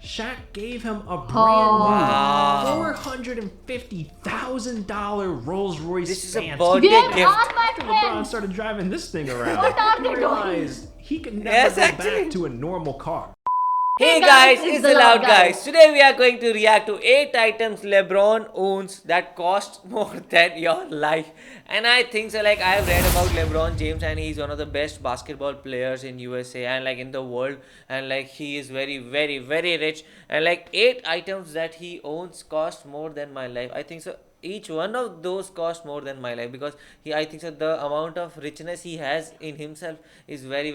Shaq gave him a brand Wow. new $450,000 Rolls Royce This is a Phantom. birthday Where gift. are my After LeBron friends? started driving this thing around, What are he they doing? realized he could never Yes, go actually. back to a normal car. Hey guys, it's the Loud Guys. Today we are going to react to 8 items LeBron owns that cost more than your life. And I think so, like, I have read about LeBron James and he's one of the best basketball players in USA and like in the world, and like he is very very rich, and like 8 items that he owns cost more than my life. I think so each one of those cost more than my life, because I think so the amount of richness he has in himself is very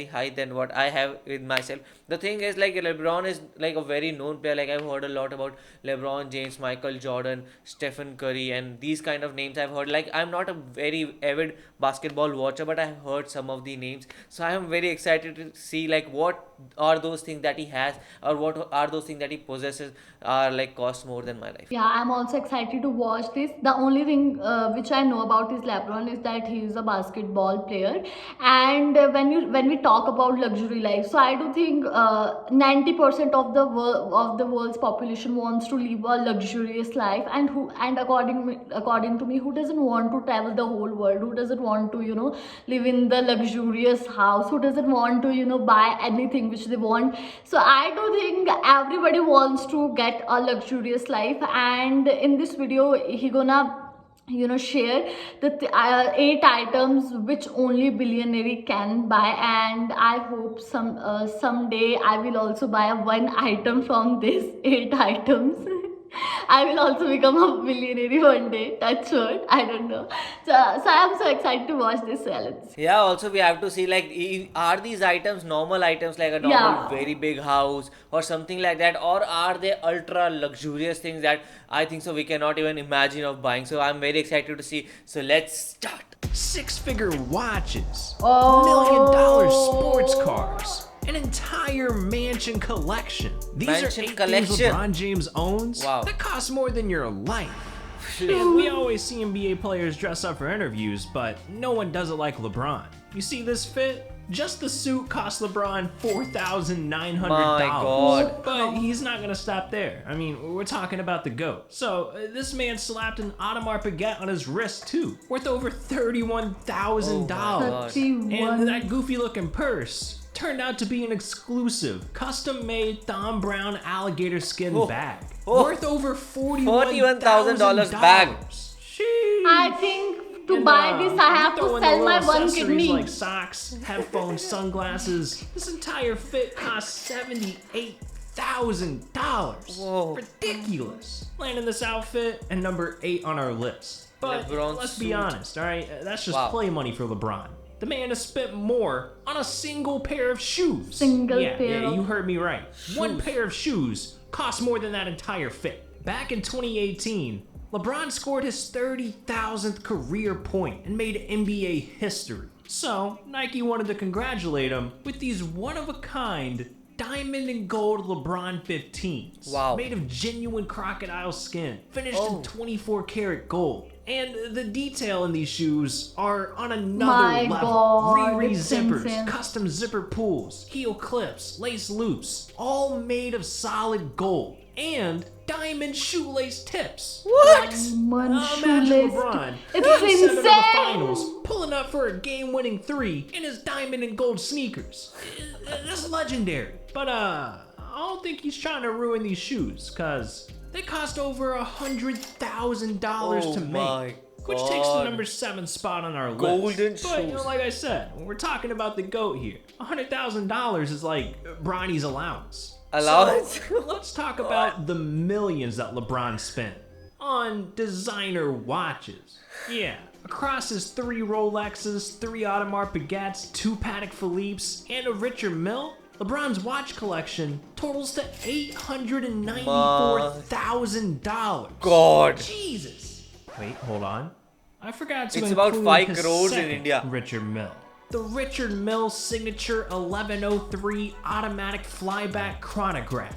high than what I have with myself. The thing is, like, LeBron is like a very known player. Like, I've heard a lot about LeBron James, Michael Jordan, Stephen Curry, and these kind of names I've heard. Like, I'm not a very avid basketball watcher, but I've heard some of the names, so I am very excited to see like what are those things that he has, or what are those things that he possesses are like cost more than my life. Yeah, I'm also excited to watch this. The only thing which I know about is LeBron is that he is a basketball player, and when we talk about luxury life, so I do think 90% of the world's population wants to live a luxurious life, and according to me, who doesn't want to travel the whole world? Who doesn't want to live in the luxurious house? Who doesn't want to buy anything which they want? So I do think everybody wants to get a luxurious life, and in this video he gonna share the 8 items which only billionaire can buy, and I hope someday I will also buy a one item from this 8 items. I will also become a billionaire one day. That's what I don't know. So I am so excited to watch this challenge. Yeah, also we have to see, like, are these items normal items, like a normal Yeah. very big house or something like that, or are they ultra luxurious things that I think so we cannot even imagine of buying? So I'm very excited to see. So let's start. 6-figure watches, Oh. $1 million sports cars, an entire mansion collection. These Mansion are 8 collection. things LeBron James owns Wow. that cost more than your life. And we always see NBA players dress up for interviews, but no one does it like LeBron. You see this fit? Just the suit cost LeBron $4,900. My God. But he's not gonna stop there. I mean, we're talking about the GOAT. So this man slapped an Audemars baguette on his wrist too, worth over $31,000. And that goofy looking purse turned out to be an exclusive, custom-made Thom Browne alligator skin bag, worth over $41,000 bag. Sheesh. I think to buy this I have to throw in sell the my little one accessories kidney. like socks, headphones, sunglasses. This entire fit cost $78,000. Whoa. Ridiculous. Landing this outfit and number 8 on our list. But LeBron's let's be suit. honest, all right? That's just Wow. play money for LeBron. The man has spent more on a single pair of shoes. Single yeah, pair Yeah, of- you heard me right. One pair of shoes costs more than that entire fit. Back in 2018, LeBron scored his 30,000th career point and made NBA history. So, Nike wanted to congratulate him with these one-of-a-kind diamond and gold LeBron 15s. Wow. Made of genuine crocodile skin, finished in 24 karat gold. And the detail in these shoes are on another My level. God, Riri it's zippers, insane. custom zipper pulls, heel clips, lace loops, all made of solid gold. And diamond shoelace tips. What? One Imagine shoelace. LeBron, It's Game 7 of the insane. finals, pulling up for a game-winning 3 in his diamond and gold sneakers. That's legendary. But I don't think he's trying to ruin these shoes, cause they cost over $100,000 to make, which takes the God. number 7 spot on our Golden list. But shoes. like I said, when we're talking about the GOAT here, $100,000 is like Bronny's allowance. Allowance? So, let's talk about the millions that LeBron spent on designer watches. Yeah, across his 3 Rolexes, 3 Audemars baguettes, 2 Patek Philippe's, and a richer mill, LeBron's watch collection totals to $894,000. God. Jesus. Wait, hold on. I forgot to It's include about 5 his crores in second India. Richard Mille. The Richard Mille signature 1103 automatic flyback chronograph.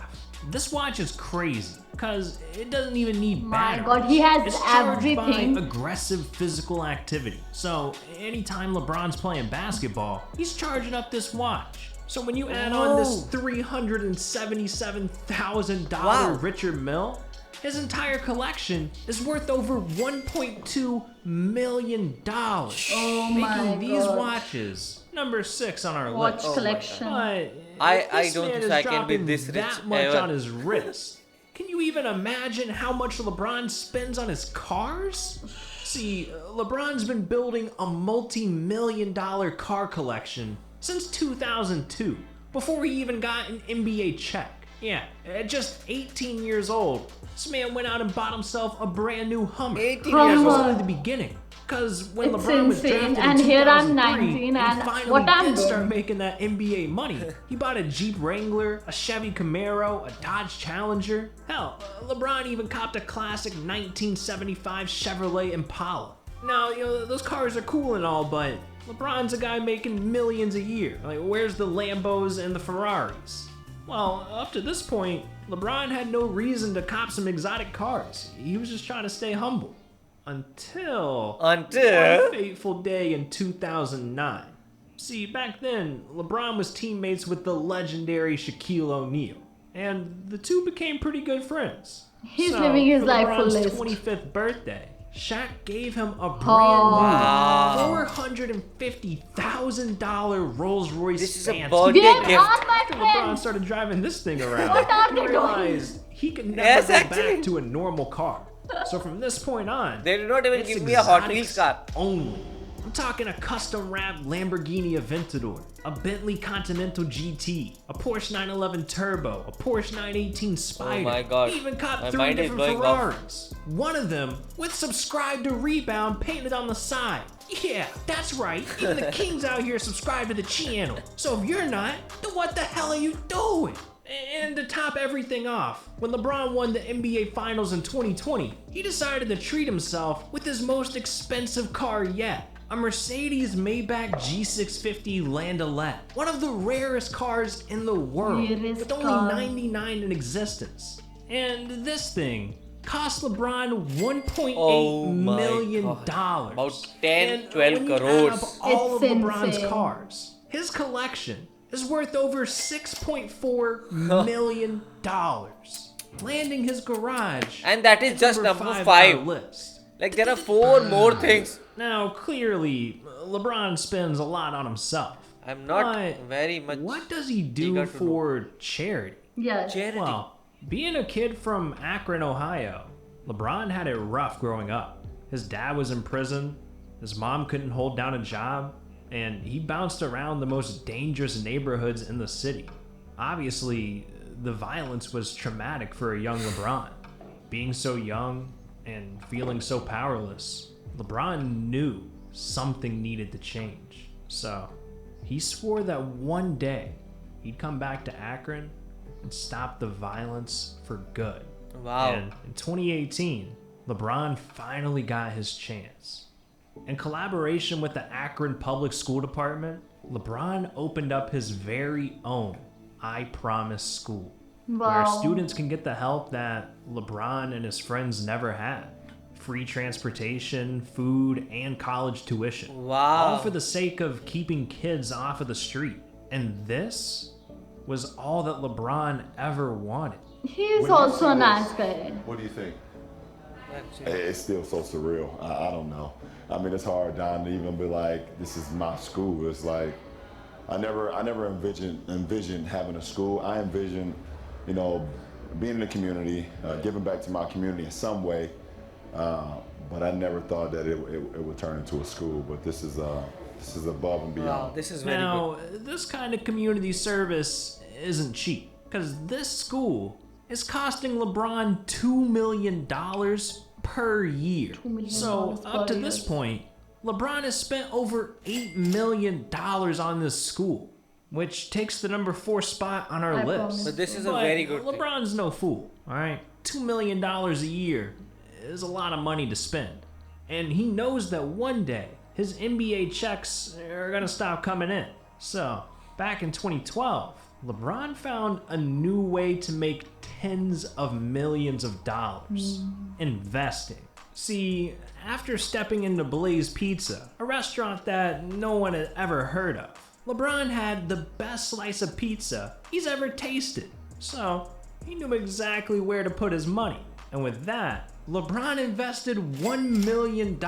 This watch is crazy because it doesn't even need My batteries. God, he has it's charged everything. by aggressive physical activity. So anytime LeBron's playing basketball, he's charging up this watch. So when you add on this $377,000 Richard Mille, his entire collection is worth over $1.2 million. Oh my making these God. watches number 6 on our Watch list. collection. But I this don't man think is so I can be dropping this rich that much ever. on his wrist. Can you even imagine how much LeBron spends on his cars? See, LeBron's been building a multi-million-dollar car collection since 2002, before he even got an NBA check. Yeah, at just 18 years old, this man went out and bought himself a brand new Hummer. 18 That years was old. only the beginning. Because when It's LeBron was insane. drafted And in here I'm 2003, 19 and he and finally what I'm did start doing. making that NBA money, he bought a Jeep Wrangler, a Chevy Camaro, a Dodge Challenger. Hell, LeBron even copped a classic 1975 Chevrolet Impala. Now, those cars are cool and all, but LeBron's a guy making millions a year. Like, where's the Lambos and the Ferraris? Well, up to this point, LeBron had no reason to cop some exotic cars. He was just trying to stay humble. Until one fateful day in 2009. See, back then, LeBron was teammates with the legendary Shaquille O'Neal, and the two became pretty good friends. He's living his for life LeBron's fullest. 25th birthday, Shaq gave him a brand Wow. new $450,000 Rolls Royce This is a Phantom. birthday Where gift. are my After LeBron friends? started driving this thing around, What are he they doing? realized he could never Yes, go actually. back to a normal car. So from this point on, They did not even it's give me a Hot exotics Wheels car. only. I'm talking a custom-wrapped Lamborghini Aventador, a Bentley Continental GT, a Porsche 911 Turbo, a Porsche 918 Spider. my God. He even caught My 3 mind is different blowing up. Ferraris. One of them with "Subscribe to Rebound" painted on the side. Yeah, that's right. Even the kings out here subscribe to the channel. So if you're not, then what the hell are you doing? And to top everything off, when LeBron won the NBA Finals in 2020, he decided to treat himself with his most expensive car yet, a Mercedes Maybach G650 Landaulet, one of the rarest cars in the world, Rarest with only car. 99 in existence. And this thing cost LeBron $1.8 Oh my million. God. About 10, And 12 when you add crores. up all It's of LeBron's insane. cars, his collection is worth over $6.4 million, landing his garage And that is just number on our 5. list. Like there are 4 more things. Now, clearly, LeBron spends a lot on himself. I'm not But very much what does he do eager to for charity? Yes. charity. Well, being a kid from Akron, Ohio, LeBron had it rough growing up. His dad was in prison, his mom couldn't hold down a job, and he bounced around the most dangerous neighborhoods in the city. Obviously, the violence was traumatic for a young LeBron. Being so young and feeling so powerless, LeBron knew something needed to change. So, he swore that one day he'd come back to Akron and stop the violence for good. Wow. And in 2018, LeBron finally got his chance. In collaboration with the Akron Public School Department, LeBron opened up his very own I Promise School, where Wow. students can get the help that LeBron and his friends never had. Free transportation, food, and college tuition. Wow. All for the sake of keeping kids off of the street. And this was all that LeBron ever wanted. He is When you also see a this- nice guy. What do you think? Actually. It's still so surreal. I don't know. I mean, it's hard, Don, to even be like, this is my school. It's like, I never envisioned having a school. I envisioned, being in the community, giving back to my community in some way. But I never thought that it would turn into a school. But this is above and Wow, beyond. this is very good. Now, this kind of community service isn't cheap, because this school is costing LeBron $2 million per year. million So, up to per this year. point, LeBron has spent over $8 million on this school, which takes the number 4 spot on our I list. promise. But this is a But very good thing. LeBron's no fool, all right? $2 million a year is a lot of money to spend. And he knows that one day his NBA checks are going to stop coming in. So, back in 2012, LeBron found a new way to make tens of millions of dollars. Investing. See, after stepping into Blaze Pizza, a restaurant that no one had ever heard of, LeBron had the best slice of pizza he's ever tasted, so he knew exactly where to put his money. And with that, LeBron invested $1 million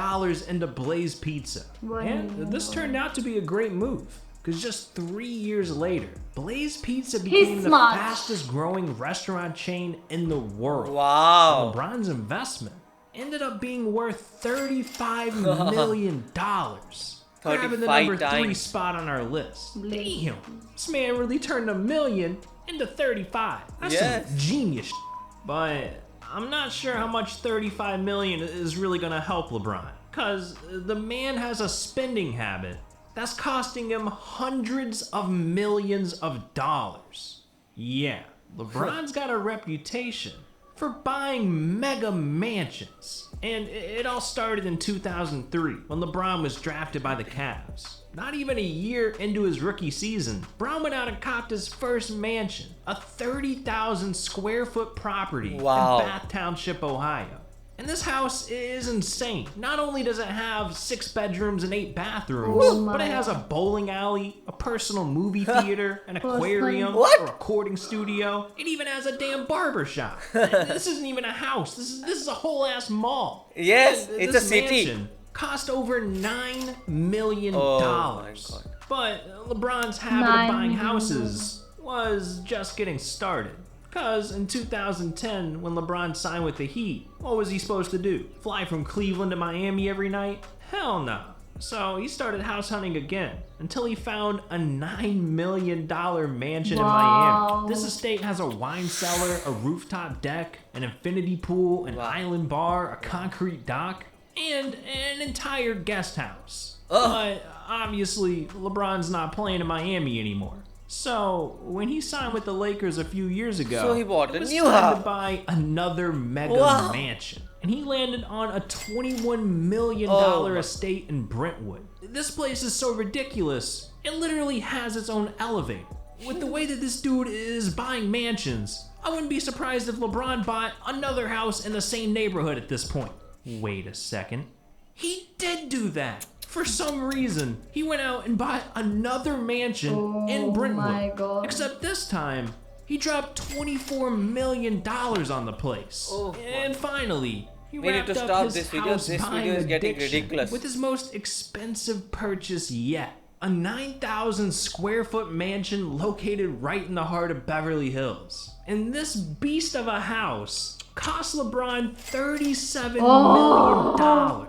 into Blaze Pizza. And this turned out to be a great move, because just 3 years later, Blaze Pizza became the fastest growing restaurant chain in the world. Wow. And LeBron's investment ended up being worth $35 million. Grabbing the number 3 spot on our list. Damn, this man really turned $1 million into 35. That's some genius shit. But I'm not sure how much 35 million is really gonna help LeBron, cause the man has a spending habit that's costing him hundreds of millions of dollars. Yeah, LeBron's got a reputation for buying mega mansions. And it all started in 2003 when LeBron was drafted by the Cavs. Not even a year into his rookie season, Brown went out and copped his first mansion, a 30,000 square foot property in Bath Township, Ohio. And this house is insane. Not only does it have 6 bedrooms and 8 bathrooms, but it has a bowling alley, a personal movie theater, an aquarium, a recording studio. It even has a damn barber shop. This isn't even a house. This is a whole ass mall. Yes, it's a city. Mansion cost over $9 million. Oh my God. But LeBron's habit of buying houses was just getting started. Because in 2010, when LeBron signed with the Heat, what was he supposed to do? Fly from Cleveland to Miami every night? Hell no. So he started house hunting again until he found a $9 million mansion in Miami. This estate has a wine cellar, a rooftop deck, an infinity pool, an island bar, a concrete dock, and an entire guest house. But obviously, LeBron's not playing in Miami anymore. So when he signed with the Lakers a few years ago, he bought it was time to buy another mega mansion. And he landed on a $21 million estate in Brentwood. This place is so ridiculous, it literally has its own elevator. With the way that this dude is buying mansions, I wouldn't be surprised if LeBron bought another house in the same neighborhood at this point. Wait a second. He did do that. For some reason, he went out and bought another mansion in Brentwood. My God. Except this time, he dropped $24 million on the place. And finally, he wrapped up his house buying addiction with his most expensive purchase yet. A 9,000 square foot mansion located right in the heart of Beverly Hills. And this beast of a house cost LeBron $37 million.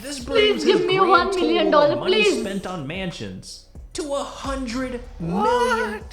This brings his grand total of money spent on mansions to $100 million.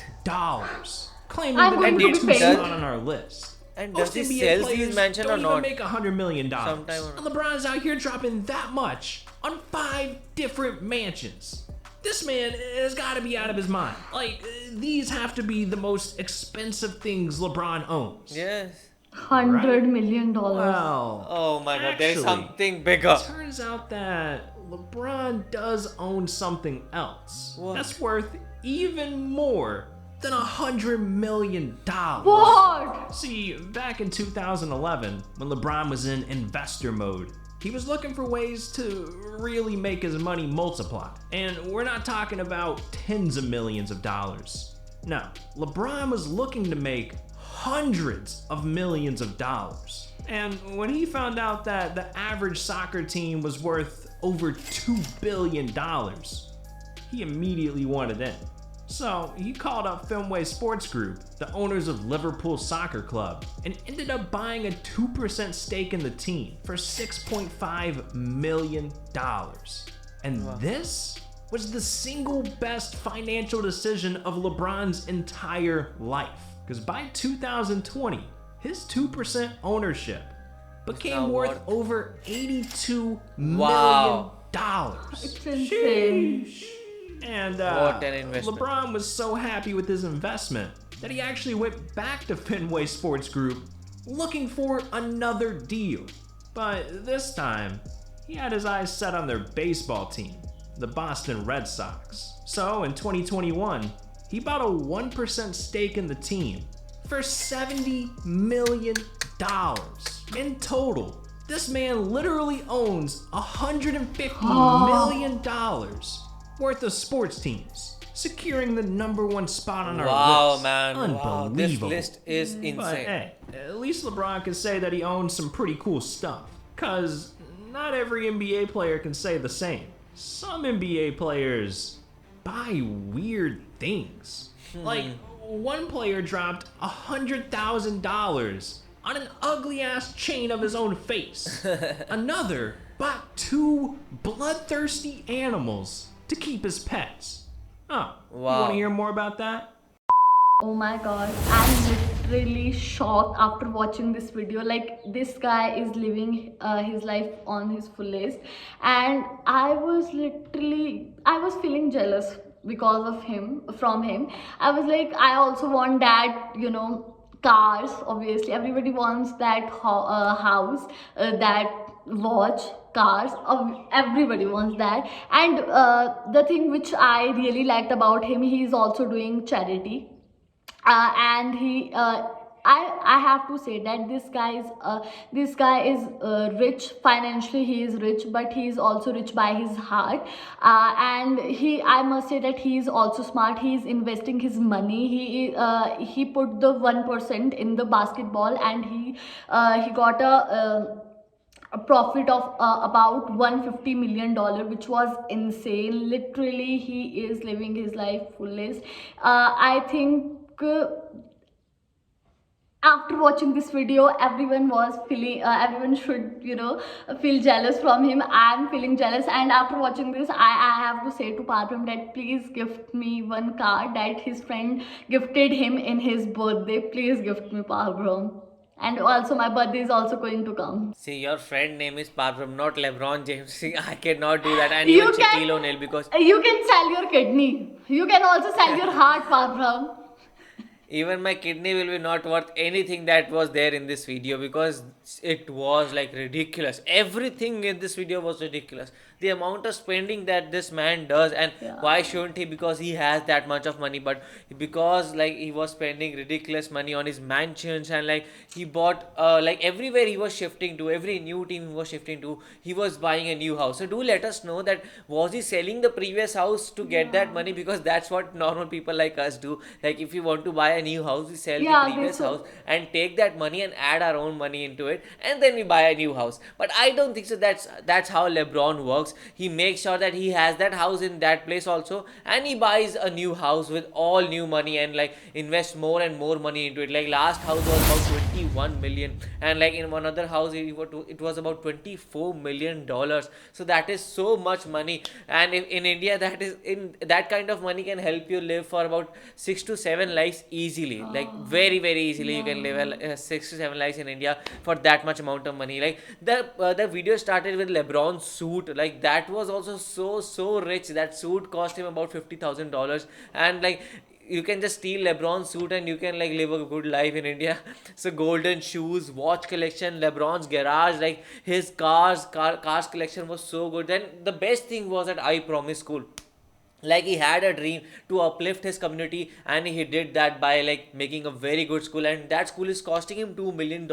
Claiming that they were too spot on our list. And does he sell these mansions or not? Don't even make $100 million. And LeBron's out here dropping that much on 5 different mansions. This man has got to be out of his mind. Like, these have to be the most expensive things LeBron owns. Yes. $100 million. Well, oh my God, there is something bigger. It turns out that LeBron does own something else that's worth even more than $100 million. What? See, back in 2011, when LeBron was in investor mode, he was looking for ways to really make his money multiply. And we're not talking about tens of millions of dollars. No, LeBron was looking to make hundreds of millions of dollars. And when he found out that the average soccer team was worth over $2 billion, he immediately wanted in. So he called up Fenway Sports Group, the owners of Liverpool Soccer Club, and ended up buying a 2% stake in the team for $6.5 million. And this was the single best financial decision of LeBron's entire life. Because by 2020, his 2% ownership became worth over $82 million. It's insane. And what an investment. LeBron was so happy with his investment that he actually went back to Fenway Sports Group looking for another deal. But this time, he had his eyes set on their baseball team, the Boston Red Sox. So in 2021, he bought a 1% stake in the team for $70 million. In total, this man literally owns $150 million worth of sports teams. securing the #1 spot on our Wow, list. man. Wow. This Unbelievable. list is But insane. hey, at least LeBron can say that he owns some pretty cool stuff. Cause not every NBA player can say the same. Some NBA players buy weird things. Like, one player dropped $100,000 on an ugly ass chain of his own face. Another bought 2 bloodthirsty animals to keep as pets. Oh, you Wow. want to hear more about that? Oh my god, I'm literally shocked after watching this video. Like, this guy is living his life on his fullest, and I was feeling jealous because of him, from him. I was like, I also want that, cars. Obviously, everybody wants that house, that watch, cars. Everybody wants that. And the thing which I really liked about him, he is also doing charity. And he I have to say that this guy is rich financially. He is rich, but he is also rich by his heart. And I must say that he is also smart. He is investing his money. He put the 1% in the basketball, and he got a profit of about $150 million, which was insane. Literally, he is living his life fullest. I think after watching this video, everyone should, feel jealous from him. I'm feeling jealous, and after watching this, I have to say to Parvam that please gift me one card that his friend gifted him in his birthday. Please gift me, Parvam. And also, my birthday is also going to come. See, your friend name is Parvam, not LeBron James. See, I cannot do that. And even Shaquille O'Neal, because you can sell your kidney. You can also sell your heart, Parvam. even my kidney will be not worth anything that was there in this video, because it was like ridiculous. Everything in this video was ridiculous. The amount of spending that this man does, and why shouldn't he? Because he has that much of money, but because like he was spending ridiculous money on his mansions, and like he bought like everywhere he was shifting to, every new team he was shifting to, he was buying a new house. So do let us know that was he selling the previous house to get that money, because that's what normal people like us do. Like if we want to buy a new house, we sell the previous house and take that money and add our own money into it, and then we buy a new house. But I don't think so. That's how LeBron works. He makes sure that he has that house in that place also, and he buys a new house with all new money and like invests more and more money into it. Like last house was about 21 million, and like in one other house it was about 24 million dollars. So that is so much money, and in India that kind of money can help you live for about 6 to 7 lives easily. Like very very easily you can live 6 to 7 lives in India for that much amount of money. Like the video started with LeBron's suit. Like that was also so rich. That suit cost him about $50,000, and like you can just steal LeBron's suit and you can like live a good life in India. So golden shoes, watch collection, LeBron's garage, like his cars collection was so good. Then the best thing was that I Promise School. Like he had a dream to uplift his community, and he did that by like making a very good school, and that school is costing him $2 million,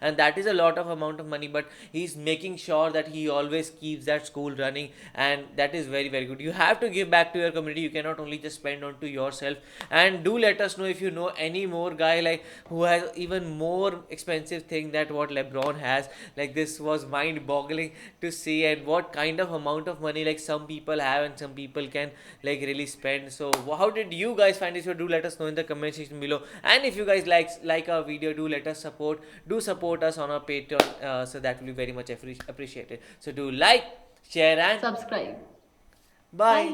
and that is a lot of amount of money, but he's making sure that he always keeps that school running, and that is very very good. You have to give back to your community. You cannot only just spend on to yourself. And do let us know if you know any more guy like who has even more expensive thing that what LeBron has. Like this was mind boggling to see, and what kind of amount of money like some people have and some people can like really spend. So how did you guys find this? So do let us know in the comment section below, and if you guys like our video, do let us support us on our Patreon, so that will be very much appreciated. So do like, share and Subscribe. bye.